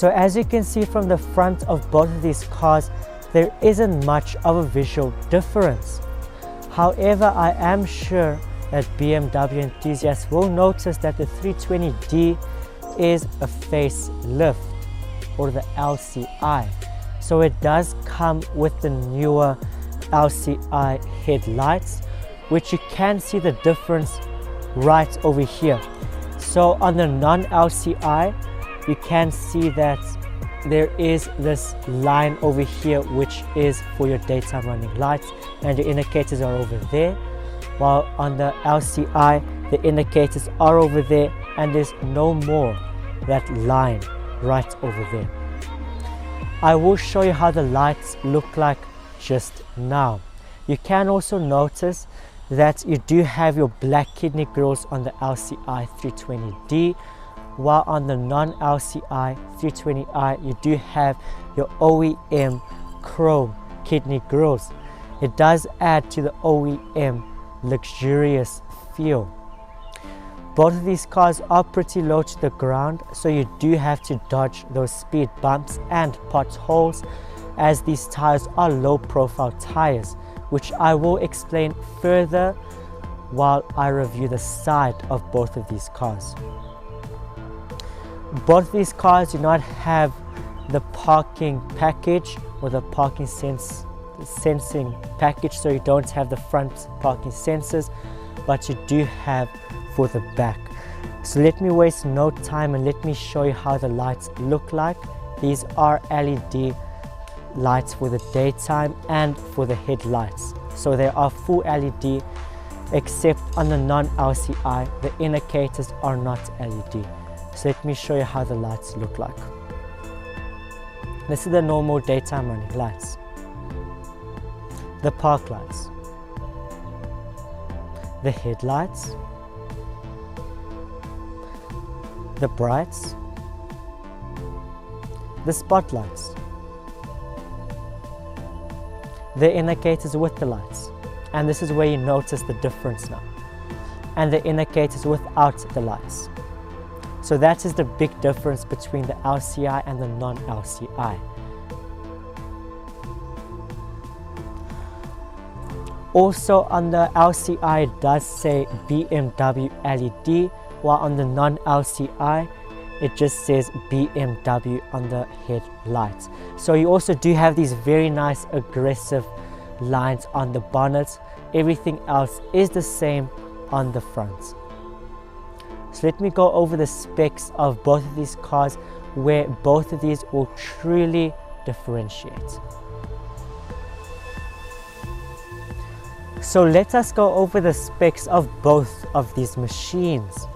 So as you can see from the front of both of these cars, there isn't much of a visual difference. However, I am sure that BMW enthusiasts will notice that the 320D is a facelift, or the LCI. So it does come with the newer LCI headlights, which you can see the difference right over here. So on the non-LCI, you can see that there is this line over here which is for your daytime running lights, and your indicators are over there, while on the LCI the indicators are over there and there's no more that line right over there. I will show you how the lights look like just now. You can also notice that you do have your black kidney grills on the LCI 320D, while on the non-LCI 320i you do have your OEM chrome kidney grills. It does add to the OEM luxurious feel. Both of these cars are pretty low to the ground, so you do have to dodge those speed bumps and potholes, as these tires are low profile tires, which I will explain further while I review the side of both of these cars. Both of these cars do not have the parking package or the parking sensing package, so you don't have the front parking sensors, but you do have for the back. So let me waste no time and let me show you how the lights look like. These are LED lights for the daytime and for the headlights, so they are full LED, except on the non-LCI the indicators are not LED. So let me show you how the lights look like. This is the normal daytime running lights, the park lights, the headlights, the brights, the spotlights, the indicators with the lights, and this is where you notice the difference now, and the indicators without the lights. So that is the big difference between the LCI and the non-LCI. Also on the LCI it does say BMW LED, while on the non-LCI it just says BMW on the headlights. So you also do have these very nice aggressive lines on the bonnets. Everything else is the same on the front. So let me go over the specs of both of these cars, where both of these will truly differentiate. So let us go over the specs of both of these machines.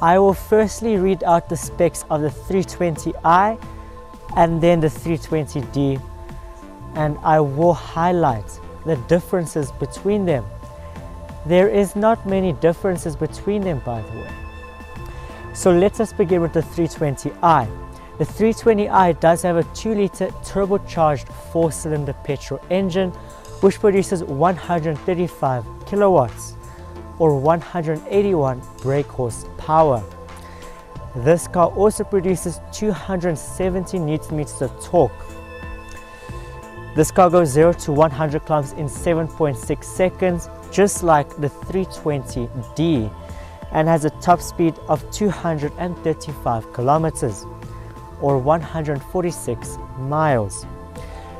I will firstly read out the specs of the 320i and then the 320d, and I will highlight the differences between them. There is not many differences between them, by the way. So let us begin with the 320i. The 320i does have a 2-liter turbocharged 4-cylinder petrol engine, which produces 135 kilowatts or 181 brake horsepower. This car also produces 270 newton meters of torque. This car goes 0 to 100 kilometers in 7.6 seconds, just like the 320d, and has a top speed of 235 kilometers or 146 miles.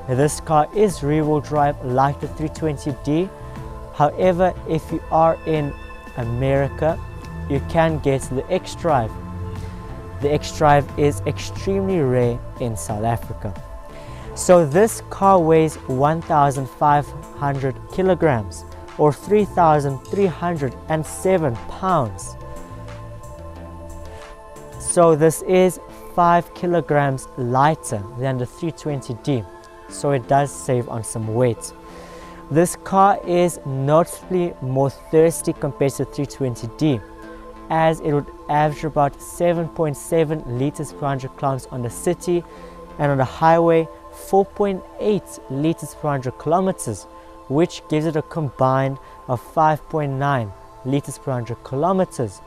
This car is rear-wheel drive like the 320d. However, if you are in America, you can get the X-Drive. The X-Drive is extremely rare in South Africa. So this car weighs 1,500 kilograms or 3,307 pounds. So this is 5 kilograms lighter than the 320d, so it does save on some weight. This car is noticeably more thirsty compared to the 320d, as it would average about 7.7 liters per 100 kilometers on the city, and on the highway 4.8 liters per 100 kilometers, which gives it a combined of 5.9 liters per 100 kilometers.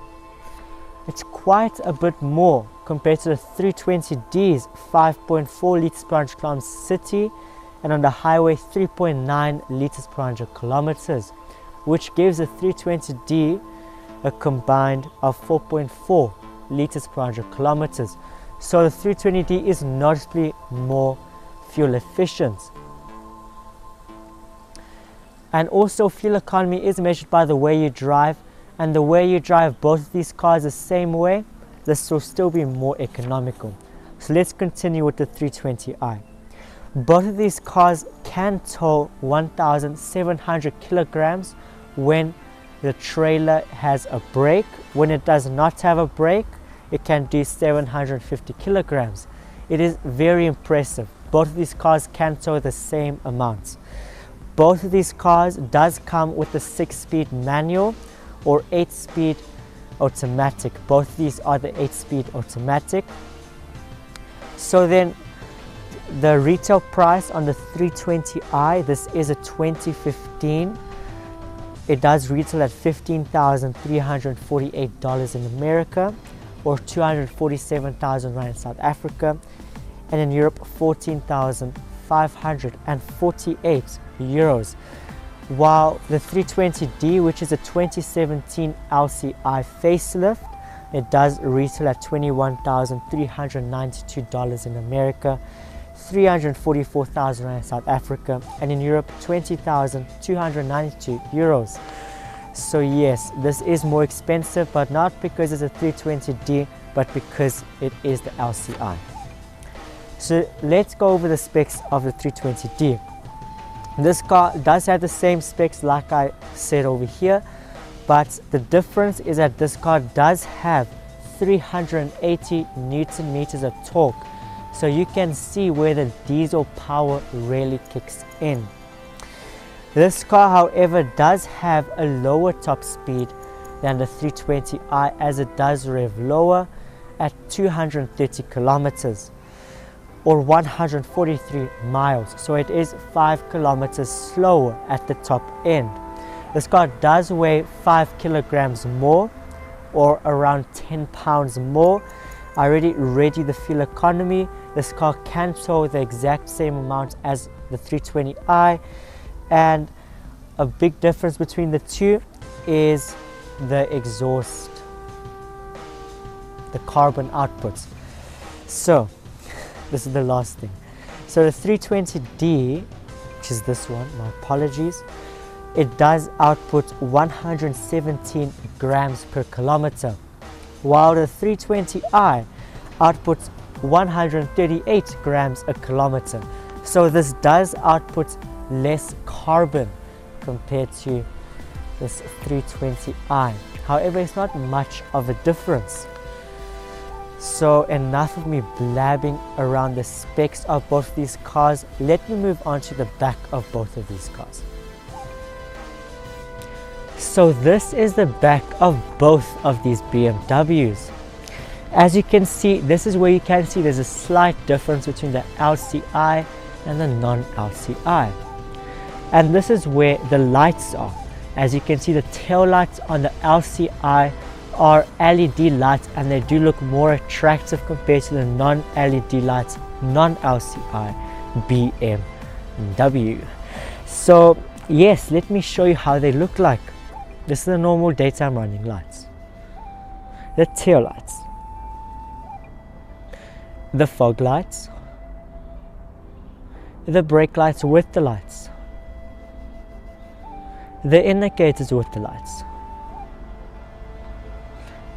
It's quite a bit more compared to the 320D's 5.4 liters per 100 kilometers city, and on the highway 3.9 liters per 100 kilometers, which gives the 320D a combined of 4.4 liters per 100 kilometers. So the 320D is noticeably more fuel efficient. And also fuel economy is measured by the way you drive, and the way you drive both of these cars the same way, this will still be more economical. So let's continue with the 320i. Both of these cars can tow 1,700 kilograms when the trailer has a brake. When it does not have a brake, it can do 750 kilograms. It is very impressive. Both of these cars can tow the same amount. Both of these cars does come with a 6-speed manual or 8-speed automatic. Both of these are the 8-speed automatic. So then the retail price on the 320i, this is a 2015. It does retail at $15,348 in America, or 247,000 rand in South Africa, and in Europe 14,548 euros. While the 320D, which is a 2017 LCI facelift, it does retail at $21,392 in America, 344,000 rand in South Africa, and in Europe 20,292 euros. So yes, this is more expensive, but not because it's a 320D, but because it is the LCI. So let's go over the specs of the 320D. This car does have the same specs like I said over here, but the difference is that this car does have 380 Newton meters of torque. So you can see where the diesel power really kicks in. This car, however, does have a lower top speed than the 320i, as it does rev lower at 230 kilometers or 143 miles. So it is 5 kilometers slower at the top end. This car does weigh 5 kilograms more, or around 10 pounds more. I already read you the fuel economy. This car can tow the exact same amount as the 320i, and a big difference between the two is the exhaust, the carbon outputs. So this is the last thing. So the 320D, which is this one, my apologies, it does output 117 grams per kilometer, while the 320i outputs 138 grams a kilometer. So this does output less carbon compared to this 320i. However, it's not much of a difference. So enough of me blabbing around the specs of both of these cars. Let me move on to the back of both of these cars. So this is the back of both of these BMWs. As you can see, this is where you can see there's a slight difference between the LCI and the non-LCI. And this is where the lights are. As you can see, the tail lights on the LCI are LED lights, and they do look more attractive compared to the non-LED lights, non-LCI BMW. So yes, let me show you how they look like. This is the normal daytime running lights, the tail lights, the fog lights, the brake lights with the lights, the indicators with the lights,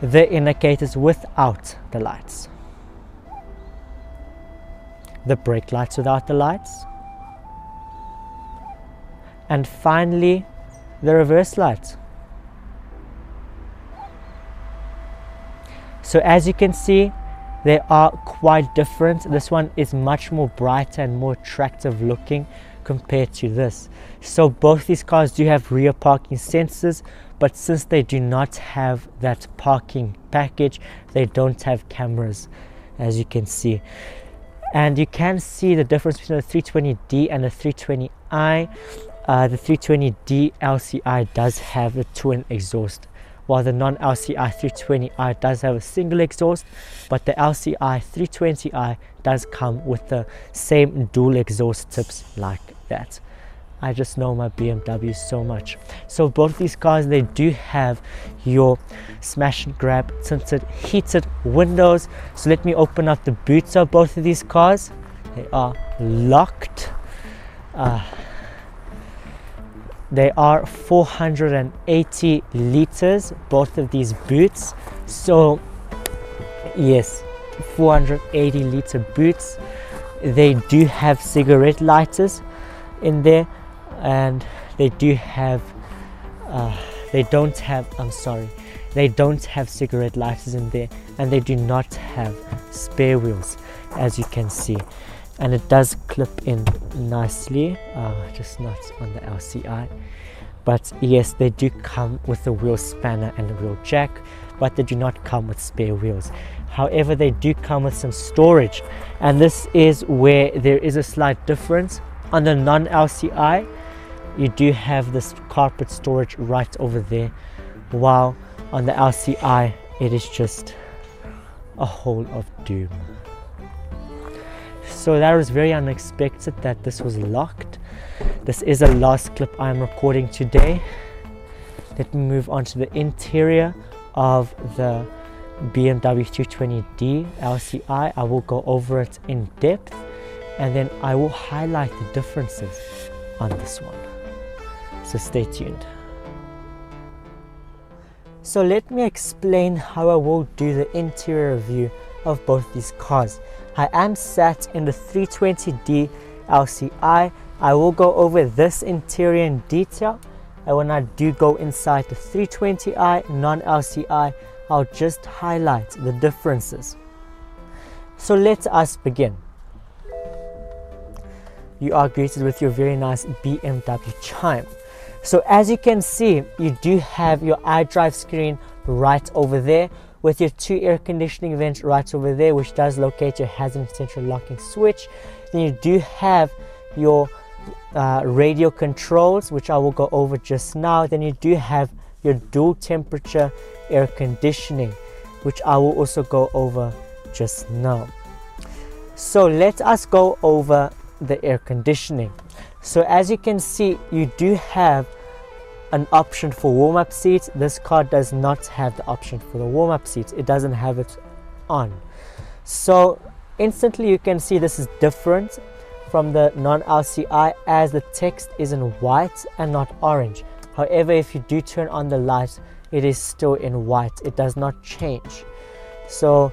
the indicators without the lights, the brake lights without the lights, and finally the reverse lights. So as you can see, they are quite different. This one is much more brighter and more attractive looking compared to this. So both these cars do have rear parking sensors, but since they do not have that parking package, they don't have cameras, as you can see. And you can see the difference between the 320D and the 320i. The 320D LCI does have the twin exhaust while the non-LCI 320i does have a single exhaust, but the LCI 320i does come with the same dual exhaust tips like that. I just know my BMW so much. So both these cars, they do have your smash and grab tinted heated windows. So let me open up the boots of both of these cars. They are locked. They are 480 liters, both of these boots. So yes, 480 liter boots. They do have cigarette lighters in there, and they do have they don't have cigarette lighters in there, and they do not have spare wheels, as you can see. And it does clip in nicely, just not on the LCI. But yes, they do come with a wheel spanner and a wheel jack, but they do not come with spare wheels. However, they do come with some storage, and this is where there is a slight difference. On the non-LCI, you do have this carpet storage right over there, while on the LCI it is just a hole of doom. So that was very unexpected that this was locked. This is the last clip I'm recording today. Let me move on to the interior of the BMW 220d LCI. I will go over it in depth, and then I will highlight the differences on this one. So stay tuned. So let me explain how I will do the interior review of both these cars. I am sat in the 320d LCI. I will go over this interior in detail, and when I do go inside the 320i non-LCI, I'll just highlight the differences. So let us begin. You are greeted with your very nice BMW chime. So as you can see, you do have your iDrive screen right over there, with your 2 air conditioning vents right over there, which does locate your hazard and central locking switch. Then you do have your radio controls, which I will go over just now. Then you do have your dual temperature air conditioning, which I will also go over just now. So let us go over the air conditioning. So as you can see, you do have an option for warm-up seats. This car does not have the option for the warm-up seats. It doesn't have it on. So instantly you can see this is different from the non-LCI, as the text is in white and not orange. However, if you do turn on the light, it is still in white. It does not change. So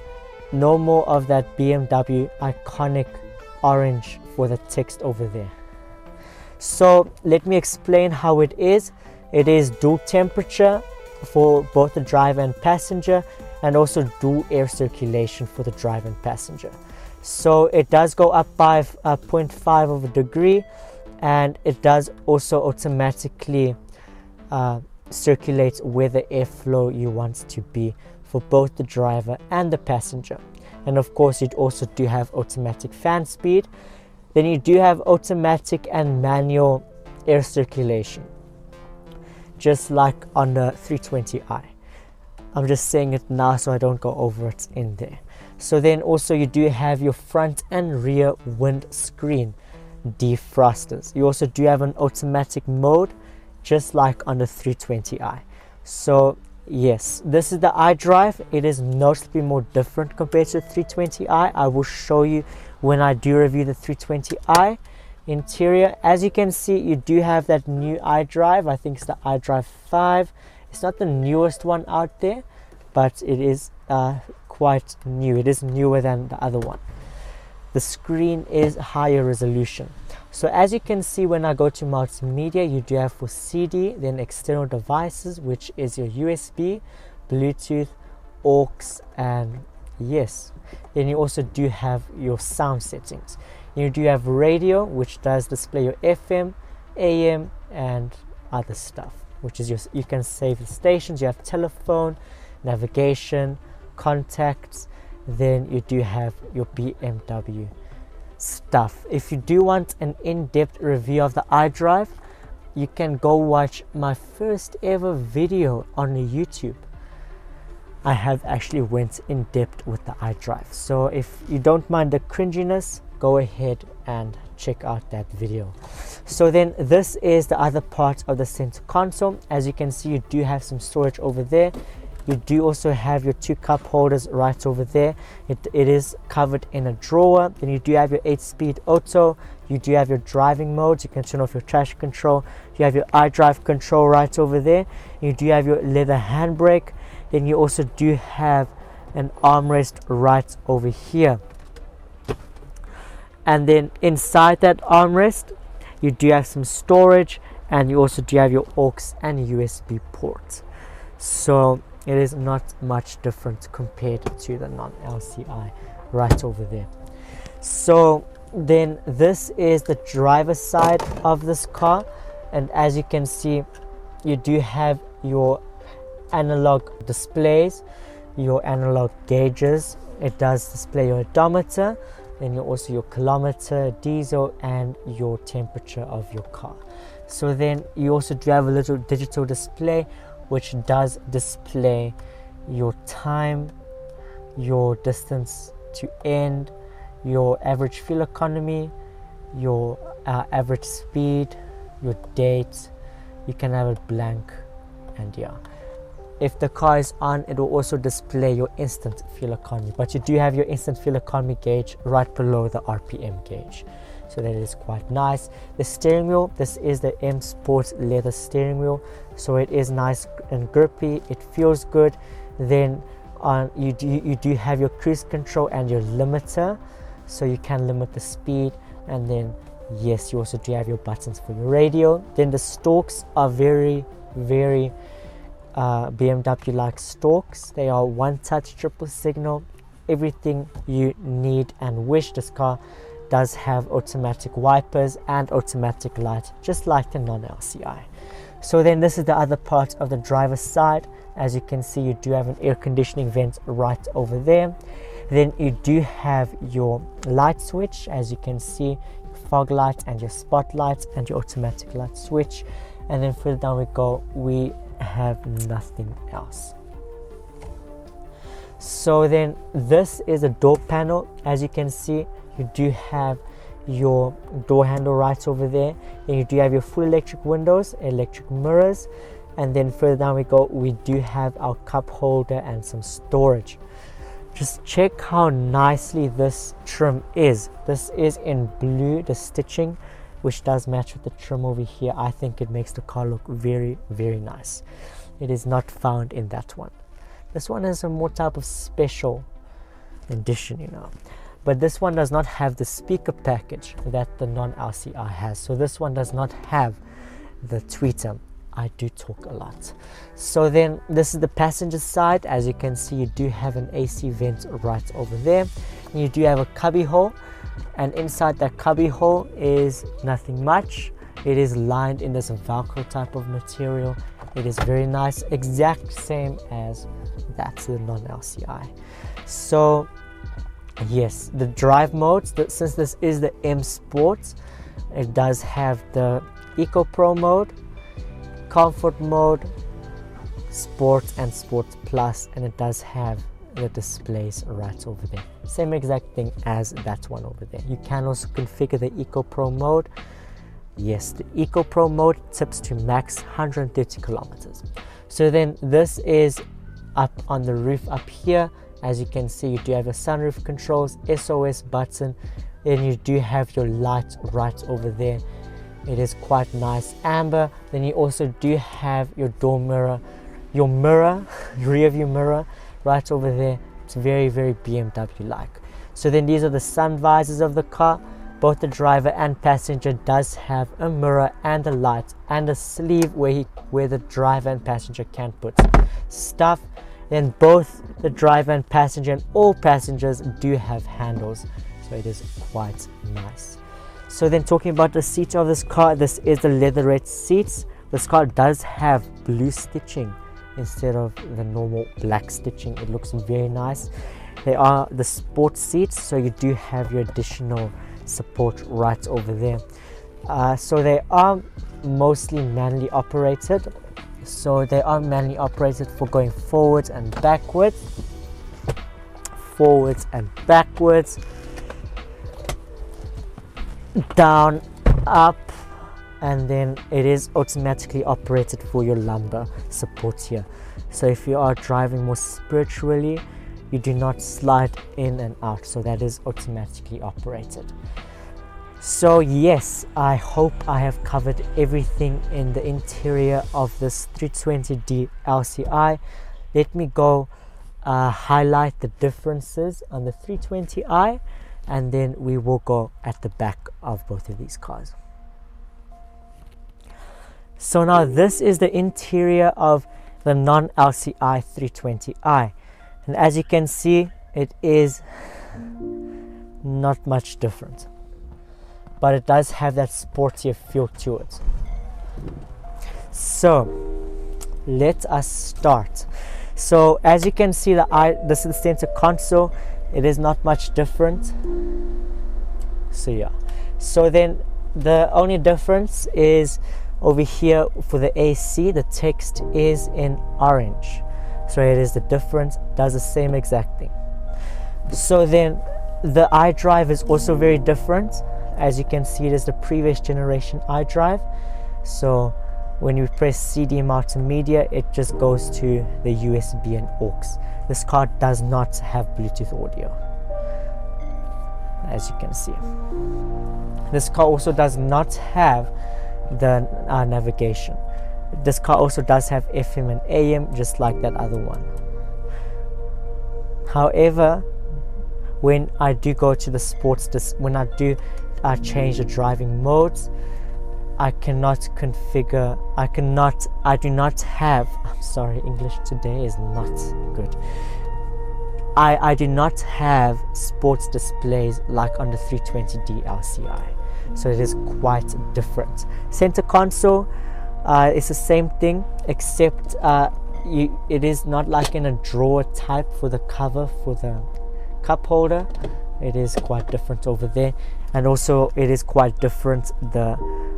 no more of that BMW iconic orange for the text over there. So let me explain how it is. It is dual temperature for both the driver and passenger, and also dual air circulation for the driver and passenger. So it does go up by 0.5 of a degree, and it does also automatically circulate where the airflow you want to be for both the driver and the passenger. And of course, you also do have automatic fan speed. Then you do have automatic and manual air circulation, just like on the 320i. I'm just saying it now so I don't go over it in there. So then also you do have your front and rear windscreen defrosters. You also do have an automatic mode, just like on the 320i. So yes, this is the iDrive. It is noticeably more different compared to the 320i. I will show you when I do review the 320i interior. As you can see, you do have that new iDrive. I think it's the iDrive 5. It's not the newest one out there, but it is quite new. It is newer than the other one. The screen is higher resolution. So as you can see, when I go to multimedia, you do have for CD, then external devices, which is your USB, Bluetooth, aux, and yes, then you also do have your sound settings. You do have radio, which does display your FM, AM, and other stuff, which is you can save the stations. You have telephone, navigation, contacts. Then you do have your BMW stuff. If you do want an in-depth review of the iDrive, you can go watch my first ever video on YouTube. I have actually went in depth with the iDrive. So if you don't mind the cringiness, go ahead and check out that video. So then this is the other part of the center console. As you can see, you do have some storage over there. You do also have your 2 cup holders right over there. It is covered in a drawer. Then you do have your 8-speed auto. You do have your driving modes. You can turn off your traction control. You have your iDrive control right over there. You do have your leather handbrake. Then you also do have an armrest right over here. And then inside that armrest, you do have some storage, and you also do have your aux and USB ports. So it is not much different compared to the non-LCI right over there. So then this is the driver's side of this car, and as you can see, you do have your analog displays, your analog gauges. It does display your odometer, then also your kilometer, diesel, and your temperature of your car. So then you also do have a little digital display which does display your time, your distance to end, your average fuel economy, your average speed, your date. You can have it blank, and yeah, if the car is on, it will also display your instant fuel economy, but you do have your instant fuel economy gauge right below the RPM gauge, so that is quite nice. The steering wheel, this is the M Sport leather steering wheel, so it is nice and grippy, it feels good. Then you do have your cruise control and your limiter, so you can limit the speed. And then yes, you also do have your buttons for your radio. Then the stalks are very BMW like stalks. They are one touch triple signal, everything you need and wish. This car does have automatic wipers and automatic light, just like the non-LCI. So then this is the other part of the driver's side. As you can see, you do have an air conditioning vent right over there. Then you do have your light switch, as you can see, your fog light and your spotlight and your automatic light switch. And then further down we go, we have nothing else. So then this is a door panel. As you can see, you do have your door handle right over there, and you do have your full electric windows, electric mirrors. And then further down we go, we do have our cup holder and some storage. Just check how nicely this trim is. This is in blue, the stitching, which does match with the trim over here. I think it makes the car look very nice. It is not found in that one. This one is a more type of special edition, you know, but this one does not have the speaker package that the non-LCI has. So this one does not have the tweeter. I do talk a lot. So then this is the passenger side. As you can see, you do have an AC vent right over there, and you do have a cubby hole, and inside that cubby hole is nothing much. It is lined in this Velcro type of material. It is very nice, exact same as that's the non-LCI. So yes, the drive modes, since this is the M Sport, it does have the Eco Pro mode, Comfort mode, Sport, and Sport Plus, and it does have the displays right over there. Same exact thing as that one over there. You can also configure the Eco Pro mode. Yes, the Eco Pro mode tips to max 130 kilometers. So then this is up on the roof up here. As you can see, you do have your sunroof controls, SOS button, then you do have your light right over there. It is quite nice, amber. Then you also do have your door mirror, your rear view mirror right over there. It's very BMW like. So then these are the sun visors of the car. Both the driver and passenger does have a mirror and a light and a sleeve where the driver and passenger can put stuff. Then both the driver and passenger and all passengers do have handles, so it is quite nice. So then talking about the seats of this car, this is the leatherette seats. This car does have blue stitching instead of the normal black stitching. It looks very nice. They are the sport seats, so you do have your additional support right over there. So they are mostly manually operated. So they are manually operated for going forwards and backwards, down, up, and then it is automatically operated for your lumbar support here. So if you are driving more spiritually, you do not slide in and out, so that is automatically operated. So yes, I hope I have covered everything in the interior of this 320D LCI. Let me go highlight the differences on the 320i, and then we will go at the back of both of these cars. So now this is the interior of the non-LCI 320i, and as you can see, it is not much different, but it does have that sportier feel to it. So let us start. So as you can see, this is the center console. It is not much different. So yeah, so then the only difference is over here for the AC, the text is in orange. So it is the difference, does the same exact thing. So then the iDrive is also very different. As you can see, it is the previous generation iDrive. So when you press CD multimedia, it just goes to the USB and aux. This car does not have Bluetooth audio, as you can see. This car also does not have the navigation. This car also does have FM and AM, just like that other one. However, when I do go to the sports, when I do change the driving modes, I cannot configure, I do not have, I'm sorry, English today is not good. I do not have sports displays like on the 320D LCI. So it is quite different. Center console is the same thing, except it is not like in a drawer type for the cover for the cup holder. It is quite different over there, and also it is quite different the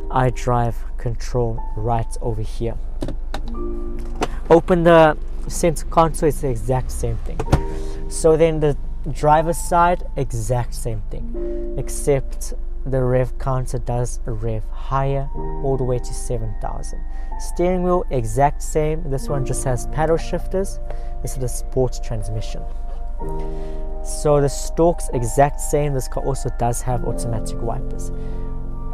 iDrive control right over here. Open the center console, it's the exact same thing. So then the driver's side, exact same thing, except the rev counter does rev higher all the way to 7,000. Steering wheel, exact same. This one just has paddle shifters. This is the sports transmission. So the stalks, exact same. This car also does have automatic wipers.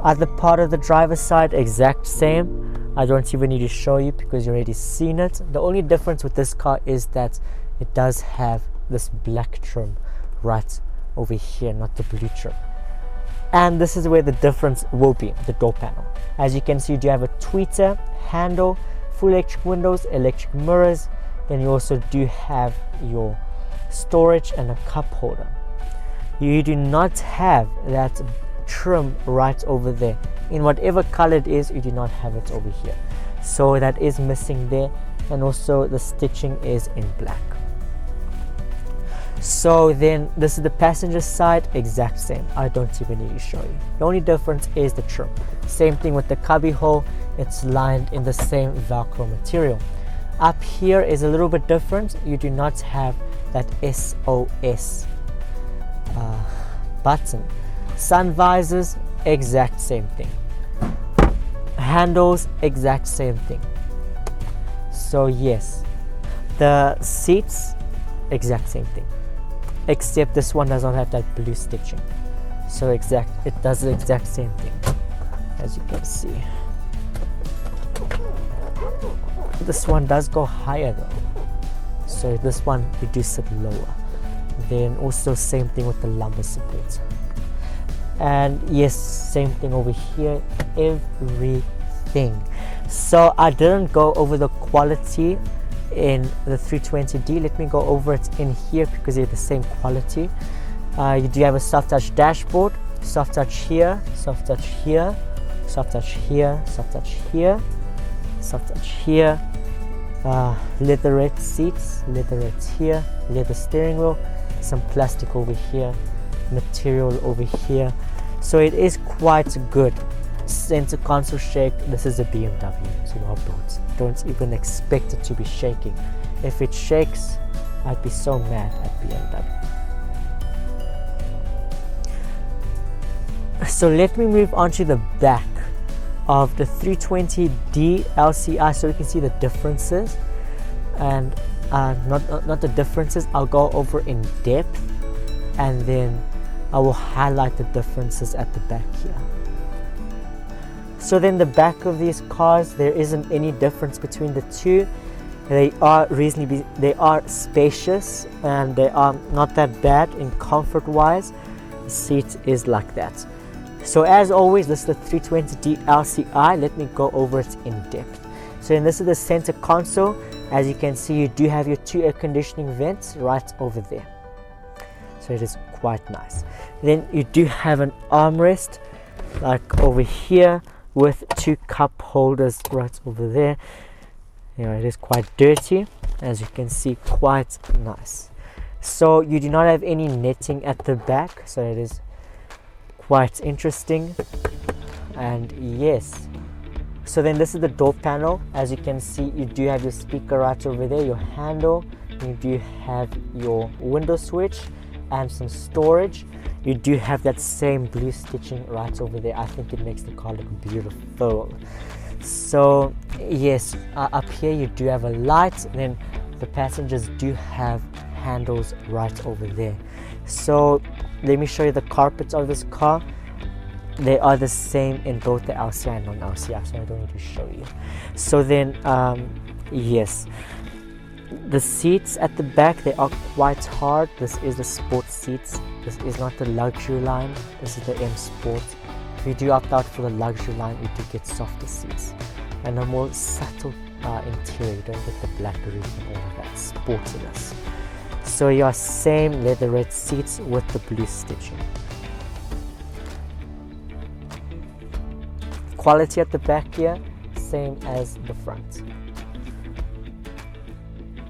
Other part of the driver's side, exact same. I don't even need to show you because you already seen it. The only difference with this car is that it does have this black trim right over here, not the blue trim. And this is where the difference will be, the door panel. As you can see, you do have a tweeter, handle, full electric windows, electric mirrors. Then you also do have your storage and a cup holder. You do not have that trim right over there. In whatever color it is, you do not have it over here. So that is missing there. And also the stitching is in black. So then this is the passenger side, exact same. I don't even need to show you. The only difference is the trim. Same thing with the cubby hole, it's lined in the same Velcro material. Up here is a little bit different. You do not have that SOS button. Sun visors, exact same thing. Handles, exact same thing. So yes, the seats, exact same thing, except this one does not have that blue stitching. So it does the exact same thing, as you can see. This one does go higher though, so this one you do sit lower. Then also same thing with the lumbar support. And yes, same thing over here, everything. So I didn't go over the quality in the 320D. Let me go over it in here because they're the same quality. You do have a soft touch dashboard, soft touch here, soft touch here, soft touch here, soft touch here, soft touch here, leatherette seats, leatherette here, leather steering wheel, some plastic over here, material over here. So it is quite good. center console shake, this is a BMW, so don't even expect it to be shaking. If it shakes, I'd be so mad at BMW. So let me move on to the back of the 320D LCI so we can see the differences, and not the differences, I'll go over in depth, and then I will highlight the differences at the back here. So then the back of these cars, there isn't any difference between the two. They are spacious, and they are not that bad in comfort wise. The seat is like that. So as always, this is the 320D LCI. Let me go over it in depth. So then this is the center console. As you can see, you do have your 2 air conditioning vents right over there. So it is quite nice. Then you do have an armrest like over here with 2 cup holders right over there. It is quite dirty, as you can see, quite nice. So you do not have any netting at the back, so it is quite interesting. And yes, so then this is the door panel. As you can see, you do have your speaker right over there, your handle, you do have your window switch and some storage. You do have that same blue stitching right over there. I think it makes the car look beautiful. So yes, up here you do have a light, and then the passengers do have handles right over there. So let me show you the carpets of this car. They are the same in both the LCI and non-LCI, so I don't need to show you. So then yes, the seats at the back, they are quite hard. This is the sport seats. This is not the luxury line. This is the M Sport. If you do opt out for the luxury line, you do get softer seats and a more subtle interior. You don't get the black roof and all of that sportiness. So your same leather red seats with the blue stitching. Quality at the back here, same as the front.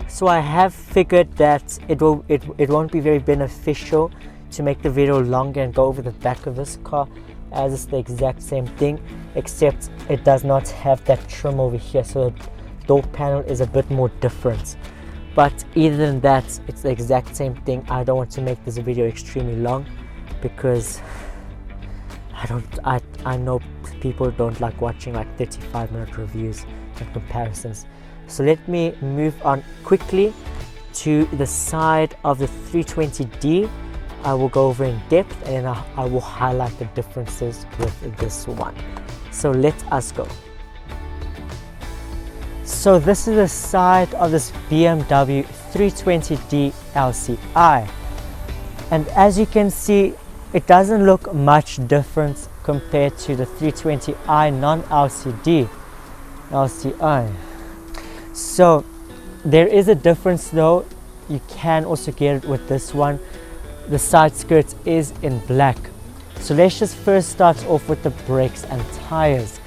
So I have figured that it won't be very beneficial to make the video longer and go over the back of this car, as it's the exact same thing, except it does not have that trim over here, so the door panel is a bit more different. But other than that, it's the exact same thing. I don't want to make this video extremely long because I know people don't like watching like 35-minute reviews and comparisons. So let me move on quickly to the side of the 320D. I will go over in depth, and then I will highlight the differences with this one. So let us go. So this is the side of this BMW 320D LCI, and as you can see, it doesn't look much different compared to the 320i non-LCI. So there is a difference though. You can also get it with this one. The side skirt is in black. So let's just first start off with the brakes and tires.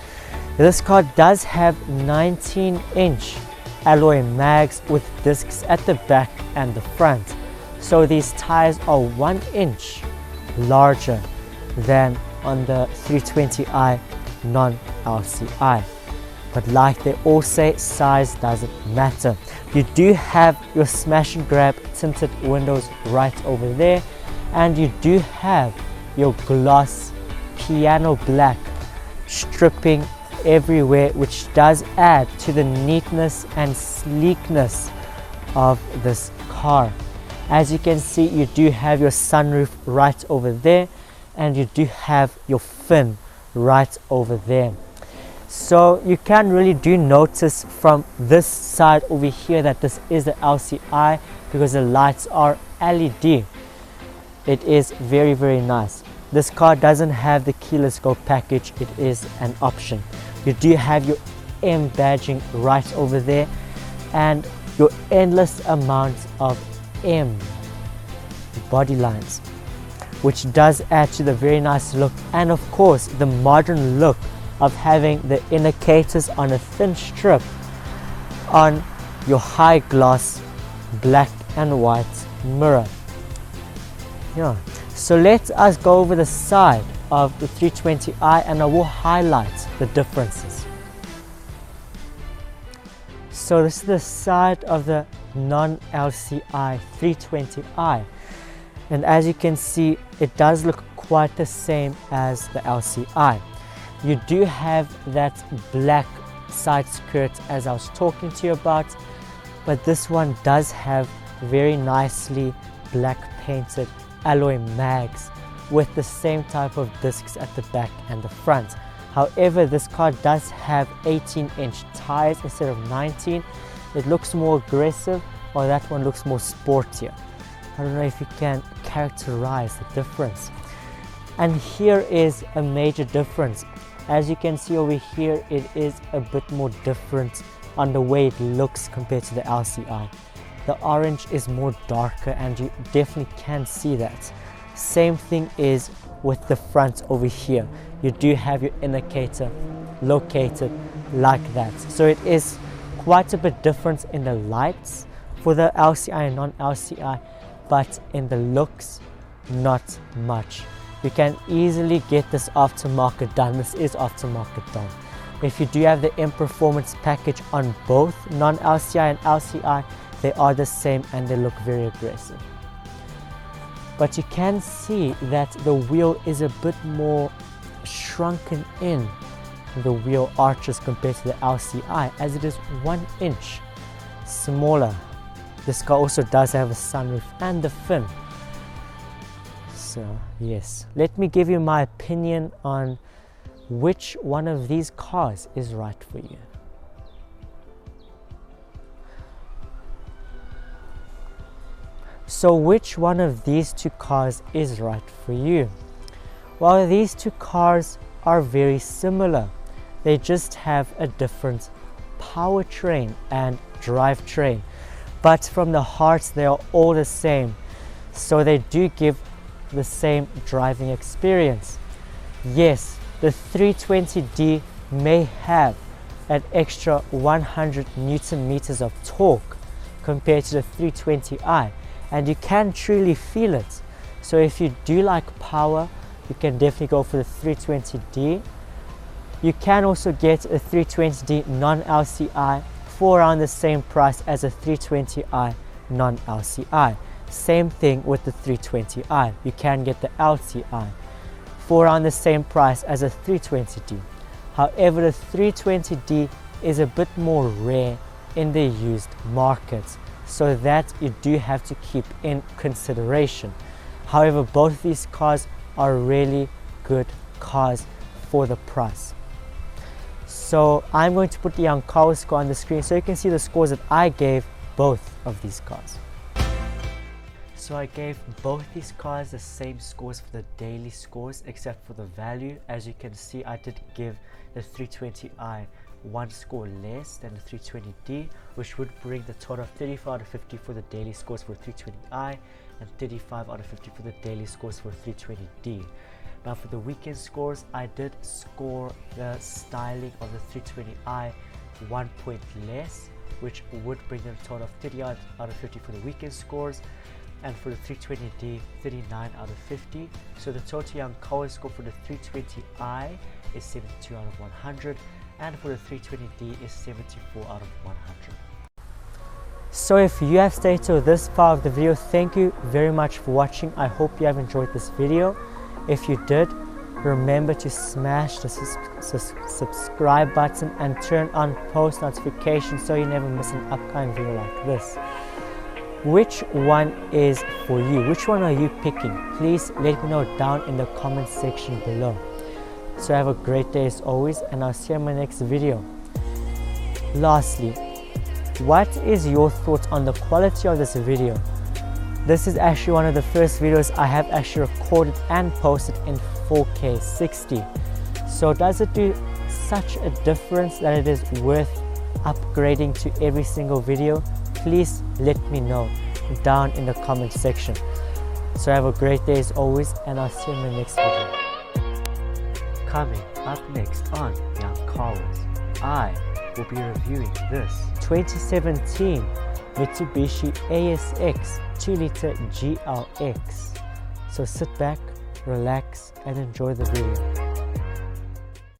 This car does have 19-inch alloy mags with discs at the back and the front. So these tires are 1 inch larger than on the 320i non-LCI. But like they all say, size doesn't matter. You do have your smash and grab tinted windows right over there, and you do have your gloss piano black stripping everywhere, which does add to the neatness and sleekness of this car. As you can see, you do have your sunroof right over there, and you do have your fin right over there. So you can really do notice from this side over here that this is the LCI because the lights are LED. It is very, very nice. This car doesn't have the keyless go package. It is an option. You do have your M badging right over there and your endless amount of M body lines, which does add to the very nice look, and of course the modern look of having the indicators on a thin strip on your high gloss black and white mirror. Yeah, so let us go over the side of the 320i and I will highlight the differences. So this is the side of the non-LCI 320i, and as you can see, it does look quite the same as the LCI. You do have that black side skirt as I was talking to you about, but this one does have very nicely black painted alloy mags with the same type of discs at the back and the front. However, this car does have 18-inch tires instead of 19. It looks more aggressive, while that one looks more sportier. I don't know if you can characterize the difference. And here is a major difference. As you can see over here, it is a bit more different on the way it looks compared to the LCI. The orange is more darker and you definitely can see that. Same thing is with the front over here. You do have your indicator located like that. So it is quite a bit different in the lights for the LCI and non-LCI, but in the looks, not much. You can easily get this aftermarket done. This is aftermarket done. If you do have the M Performance package on both non-LCI and LCI, they are the same and they look very aggressive. But you can see that the wheel is a bit more shrunken in the wheel arches compared to the LCI, as it is 1 inch smaller. This car also does have a sunroof and the fin. So yes, let me give you my opinion on which one of these cars is right for you. So which one of these two cars is right for you? Well, these two cars are very similar. They just have a different powertrain and drivetrain, but from the heart they are all the same. So they do give the same driving experience. Yes, the 320d may have an extra 100 Newton meters of torque compared to the 320i, and you can truly feel it. So if you do like power, you can definitely go for the 320d. You can also get a 320d non-LCI for around the same price as a 320i non-LCI. Same thing with the 320i. You can get the LCI for around the same price as a 320d. However, the 320d is a bit more rare in the used market, so that you do have to keep in consideration. However, both of these cars are really good cars for the price. So I'm going to put the Young Car Wiz score on the screen so you can see the scores that I gave both of these cars. So I gave both these cars the same scores for the daily scores except for the value. As you can see, I did give the 320i 1 score less than the 320d, which would bring the total of 35 out of 50 for the daily scores for 320i and 35 out of 50 for the daily scores for 320d. Now for the weekend scores, I did score the styling of the 320i 1 point less, which would bring the total of 30 out of 50 for the weekend scores, and for the 320d 39 out of 50. So the total Young Car Wiz score for the 320i is 72 out of 100, and for the 320d is 74 out of 100. So if you have stayed till this part of the video, thank you very much for watching. I hope you have enjoyed this video. If you did, remember to smash the subscribe button and turn on post notifications so you never miss an upcoming video like this. Which one is for you? Which one are you picking? Please let me know down in the comment section below. So have a great day as always, and I'll see you in my next video. Lastly, what is your thoughts on the quality of this video? This is actually one of the first videos I have actually recorded and posted in 4K 60. So does it do such a difference that it is worth upgrading to every single video? Please let me know down in the comment section. So have a great day as always, and I'll see you in the next video. Coming up next on Young Car Wiz, I will be reviewing this 2017 Mitsubishi ASX 2-liter GLX. So sit back, relax and enjoy the video.